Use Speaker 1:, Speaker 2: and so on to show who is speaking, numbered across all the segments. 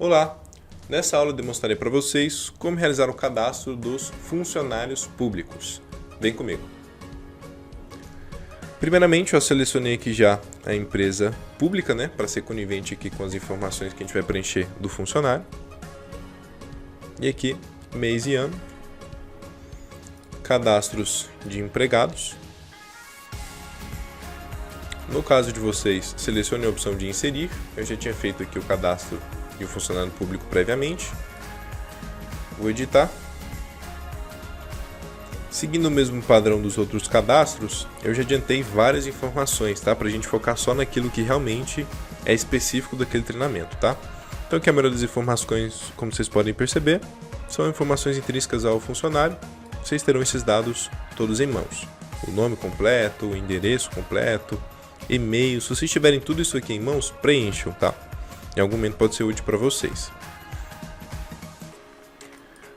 Speaker 1: Olá! Nessa aula eu demonstrarei para vocês como realizar o cadastro dos funcionários públicos. Vem comigo! Primeiramente, eu selecionei aqui já a empresa pública, para ser conivente aqui com as informações que a gente vai preencher do funcionário. E aqui, mês e ano, cadastros de empregados. No caso de vocês, selecione a opção de inserir. Eu já tinha feito aqui o cadastro de um funcionário público previamente. Vou editar. Seguindo o mesmo padrão dos outros cadastros, eu já adiantei várias informações, para a gente focar só naquilo que realmente é específico daquele treinamento, Então aqui a maioria das informações, como vocês podem perceber, são informações intrínsecas ao funcionário. Vocês terão esses dados todos em mãos. O nome completo, o endereço completo, e-mail. Se vocês tiverem tudo isso aqui em mãos, preencham, Em algum momento pode ser útil para vocês.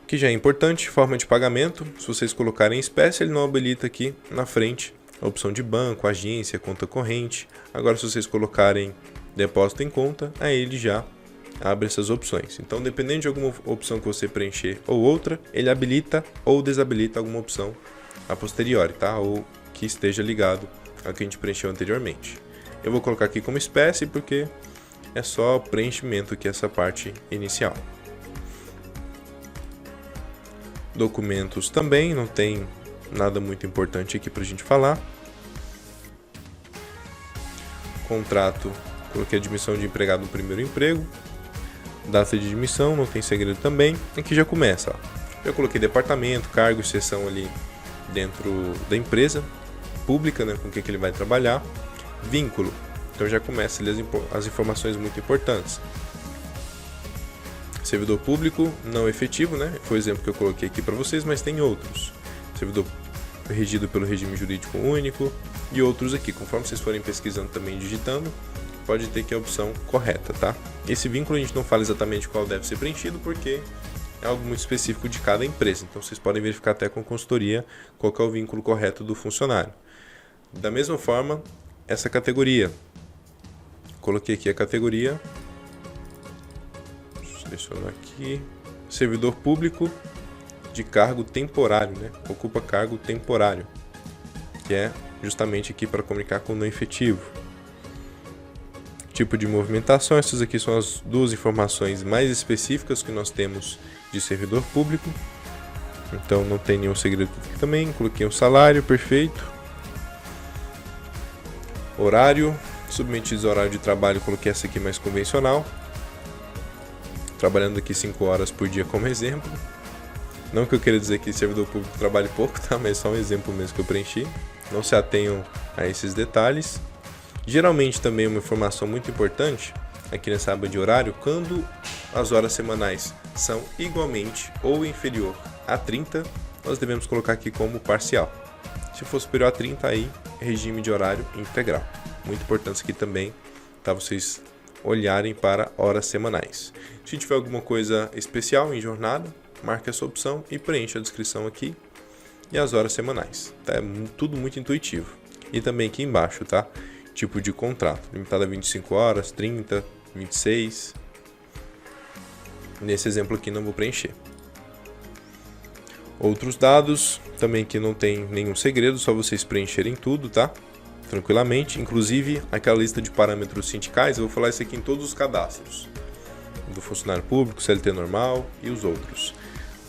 Speaker 1: O que já é importante, forma de pagamento. Se vocês colocarem em espécie, ele não habilita aqui na frente a opção de banco, agência, conta corrente. Agora, se vocês colocarem depósito em conta, aí ele já abre essas opções. Então, dependendo de alguma opção que você preencher ou outra, ele habilita ou desabilita alguma opção a posteriori, Ou que esteja ligado ao que a gente preencheu anteriormente. Eu vou colocar aqui como espécie porque é só preenchimento aqui, essa parte inicial. Documentos também, não tem nada muito importante aqui para a gente falar. Contrato, coloquei admissão de empregado no primeiro emprego. Data de admissão, não tem segredo também. Aqui já começa, Eu coloquei departamento, cargo e seção ali dentro da empresa pública, com que ele vai trabalhar. Vínculo, então já começa ali as informações muito importantes. Servidor público não efetivo, Foi o exemplo que eu coloquei aqui para vocês, mas tem outros. Servidor regido pelo regime jurídico único e outros aqui. Conforme vocês forem pesquisando também, digitando, pode ter que a opção correta, Esse vínculo a gente não fala exatamente qual deve ser preenchido, porque é algo muito específico de cada empresa. Então vocês podem verificar até com consultoria qual que é o vínculo correto do funcionário. Da mesma forma, essa categoria. Coloquei aqui a categoria. Seleciono aqui. Servidor público de cargo temporário, Ocupa cargo temporário. Que é justamente aqui para comunicar com o não efetivo. Tipo de movimentação. Essas aqui são as duas informações mais específicas que nós temos de servidor público. Então não tem nenhum segredo aqui também. Coloquei um salário, perfeito. Horário, submetidos ao horário de trabalho, coloquei essa aqui mais convencional. Trabalhando aqui 5 horas por dia como exemplo. Não que eu queira dizer que servidor público trabalhe pouco, Mas é só um exemplo mesmo que eu preenchi. Não se atenham a esses detalhes. Geralmente também uma informação muito importante, aqui nessa aba de horário, quando as horas semanais são igualmente ou inferior a 30, nós devemos colocar aqui como parcial. Se for superior a 30, aí regime de horário integral. Muito importante aqui também, vocês olharem para horas semanais. Se tiver alguma coisa especial em jornada, marque essa opção e preencha a descrição aqui e as horas semanais. É tudo muito intuitivo. E também aqui embaixo, Tipo de contrato, limitado a 25 horas, 30, 26. Nesse exemplo aqui não vou preencher. Outros dados, também que não tem nenhum segredo, só vocês preencherem tudo, Tranquilamente, inclusive aquela lista de parâmetros sindicais, eu vou falar isso aqui em todos os cadastros. Do funcionário público, CLT normal e os outros.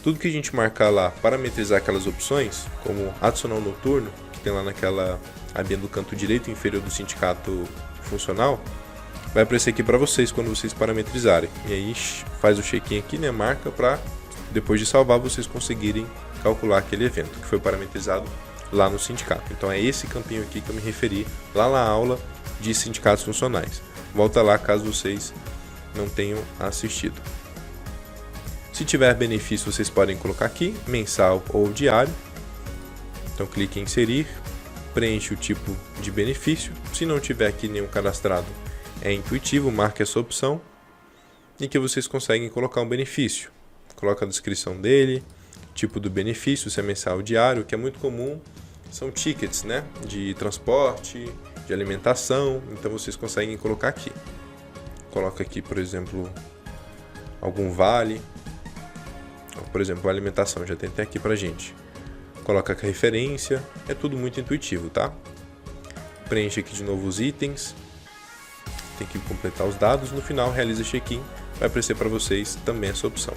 Speaker 1: Tudo que a gente marcar lá, parametrizar aquelas opções, como adicional noturno, que tem lá naquela abinha do canto direito inferior do sindicato funcional, vai aparecer aqui para vocês quando vocês parametrizarem. E aí faz o check-in aqui, marca para depois de salvar vocês conseguirem calcular aquele evento que foi parametrizado lá no sindicato. Então é esse campinho aqui que eu me referi lá na aula de sindicatos funcionais. Volta lá caso vocês não tenham assistido. Se tiver benefício, vocês podem colocar aqui, mensal ou diário. Então clique em inserir, preenche o tipo de benefício. Se não tiver aqui nenhum cadastrado, é intuitivo, marque essa opção e que vocês conseguem colocar um benefício. Coloca a descrição dele, tipo do benefício, se é mensal ou diário, que é muito comum, são tickets, de transporte, de alimentação, então vocês conseguem colocar aqui. Coloca aqui, por exemplo, algum vale, por exemplo, a alimentação, já tem até aqui pra gente. Coloca a referência, é tudo muito intuitivo, tá? Preenche aqui de novo os itens, tem que completar os dados, no final realiza check-in, vai aparecer para vocês também essa opção.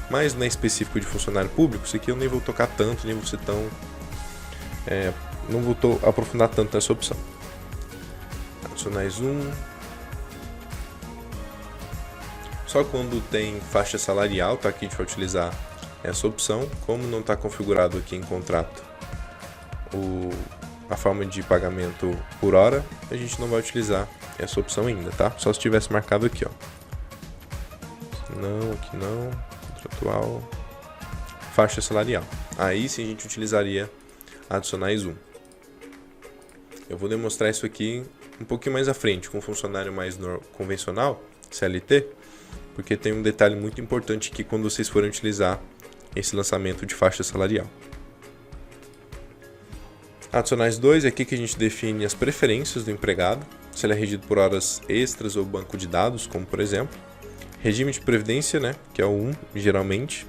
Speaker 1: Mas não é específico de funcionário público, isso aqui eu nem vou tocar tanto, nem vou ser tão... não vou aprofundar tanto nessa opção. Adicionar Zoom. Só quando tem faixa salarial, tá? Aqui a gente vai utilizar essa opção. Como não está configurado aqui em contrato a forma de pagamento por hora, a gente não vai utilizar essa opção ainda, tá? Só se tivesse marcado aqui, ó. Não, aqui não. Contratual. Faixa salarial. Aí sim a gente utilizaria adicionar Zoom. Eu vou demonstrar isso aqui um pouquinho mais à frente, com um funcionário mais convencional, CLT, porque tem um detalhe muito importante aqui quando vocês forem utilizar esse lançamento de faixa salarial. Adicionais 2 é aqui que a gente define as preferências do empregado, se ele é regido por horas extras ou banco de dados, como por exemplo. Regime de previdência, né, que é o 1, geralmente,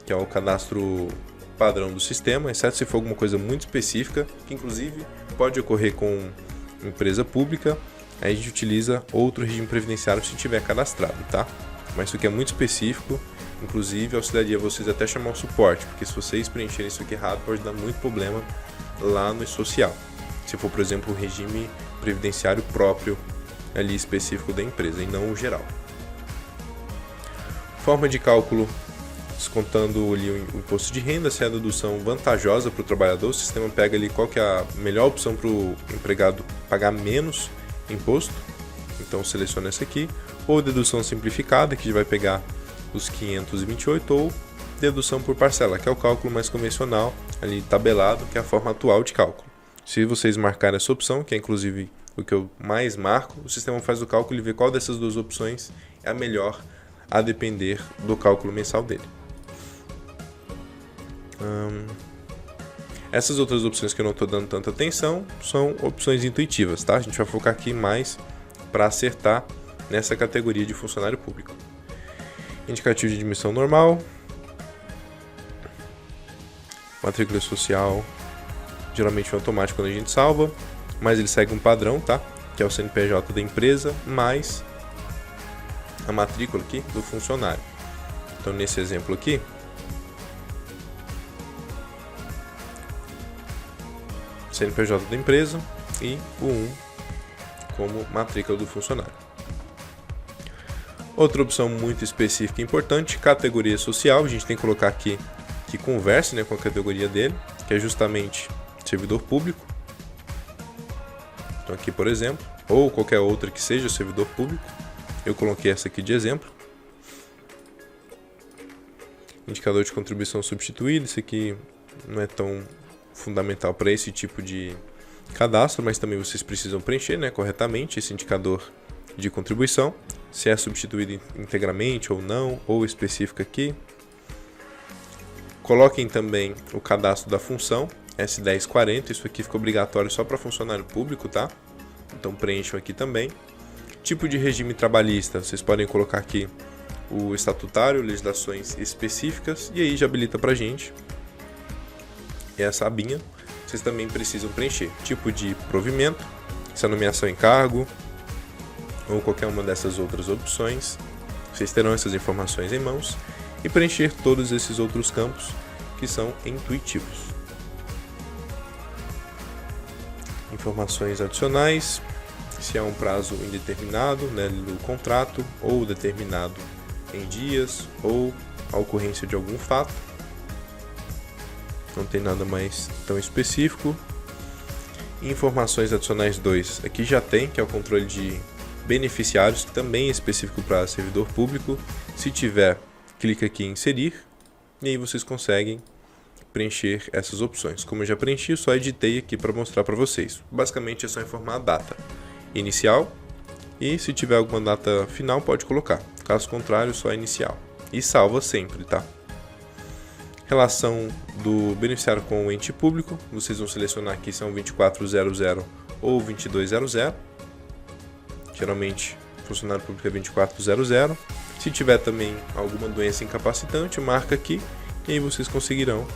Speaker 1: que é o cadastro padrão do sistema, exceto se for alguma coisa muito específica, que inclusive pode ocorrer com empresa pública, aí a gente utiliza outro regime previdenciário se tiver cadastrado, tá? Mas isso aqui é muito específico, inclusive auxiliaria vocês até chamar o suporte, porque se vocês preencherem isso aqui errado, pode dar muito problema lá no social. Se for, por exemplo, um regime previdenciário próprio ali específico da empresa e não o geral. Forma de cálculo, descontando ali o imposto de renda, se é a dedução vantajosa para o trabalhador, o sistema pega ali qual que é a melhor opção para o empregado pagar menos imposto, então seleciona essa aqui, ou dedução simplificada, que vai pegar os 528, ou dedução por parcela, que é o cálculo mais convencional, ali tabelado, que é a forma atual de cálculo. Se vocês marcarem essa opção, que é inclusive o que eu mais marco, o sistema faz o cálculo e vê qual dessas duas opções é a melhor a depender do cálculo mensal dele. Essas outras opções que eu não estou dando tanta atenção são opções intuitivas, tá? A gente vai focar aqui mais para acertar nessa categoria de funcionário público. Indicativo de admissão normal, matrícula social, geralmente é automático quando a gente salva, mas ele segue um padrão, tá? Que é o CNPJ da empresa mais a matrícula aqui do funcionário. Então nesse exemplo aqui, CNPJ da empresa e o 1 como matrícula do funcionário. Outra opção muito específica e importante, categoria social, a gente tem que colocar aqui que converse, né, com a categoria dele, que é justamente servidor público. Então aqui, por exemplo, ou qualquer outra que seja servidor público, eu coloquei essa aqui de exemplo. Indicador de contribuição substituída, isso aqui não é tão fundamental para esse tipo de cadastro, mas também vocês precisam preencher, né, corretamente esse indicador de contribuição, se é substituído integralmente ou não, ou específico aqui. Coloquem também o cadastro da função S1040, isso aqui fica obrigatório só para funcionário público, tá? Então preencham aqui também. Tipo de regime trabalhista, vocês podem colocar aqui o estatutário, legislações específicas, e aí já habilita para a gente essa abinha. Vocês também precisam preencher tipo de provimento, se é nomeação em cargo, ou qualquer uma dessas outras opções. Vocês terão essas informações em mãos e preencher todos esses outros campos que são intuitivos. Informações adicionais, se há um prazo indeterminado, né, do contrato, ou determinado em dias, ou a ocorrência de algum fato. Não tem nada mais tão específico. Informações adicionais 2, aqui já tem, que é o controle de beneficiários, que também é específico para servidor público. Se tiver, clica aqui em inserir, e aí vocês conseguem preencher essas opções. Como eu já preenchi, eu só editei aqui para mostrar para vocês. Basicamente é só informar a data inicial, e se tiver alguma data final pode colocar, caso contrário só inicial, e salva sempre, tá? Relação do beneficiário com o ente público, vocês vão selecionar aqui se é um 2400 ou 2200, geralmente funcionário público é 2400, Se tiver também alguma doença incapacitante, marca aqui e aí vocês conseguirão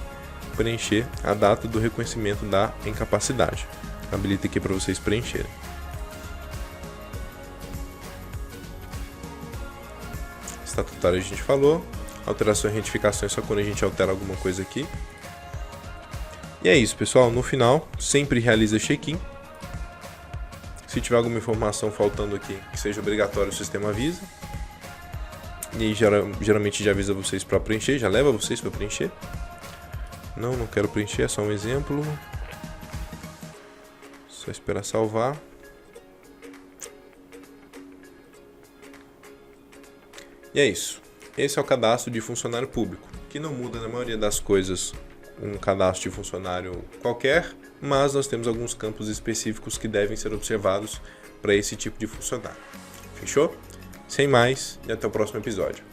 Speaker 1: preencher a data do reconhecimento da incapacidade. Habilita aqui para vocês preencherem. Estatutário a gente falou. Alteração e retificação é só quando a gente altera alguma coisa aqui. E é isso, pessoal. No final, sempre realiza check-in. Se tiver alguma informação faltando aqui que seja obrigatório, o sistema avisa. E geralmente já avisa vocês para preencher, já leva vocês para preencher. Não quero preencher, é só um exemplo. Só esperar salvar. E é isso. Esse é o cadastro de funcionário público, que não muda na maioria das coisas um cadastro de funcionário qualquer, mas nós temos alguns campos específicos que devem ser observados para esse tipo de funcionário. Fechou? Sem mais, e até o próximo episódio.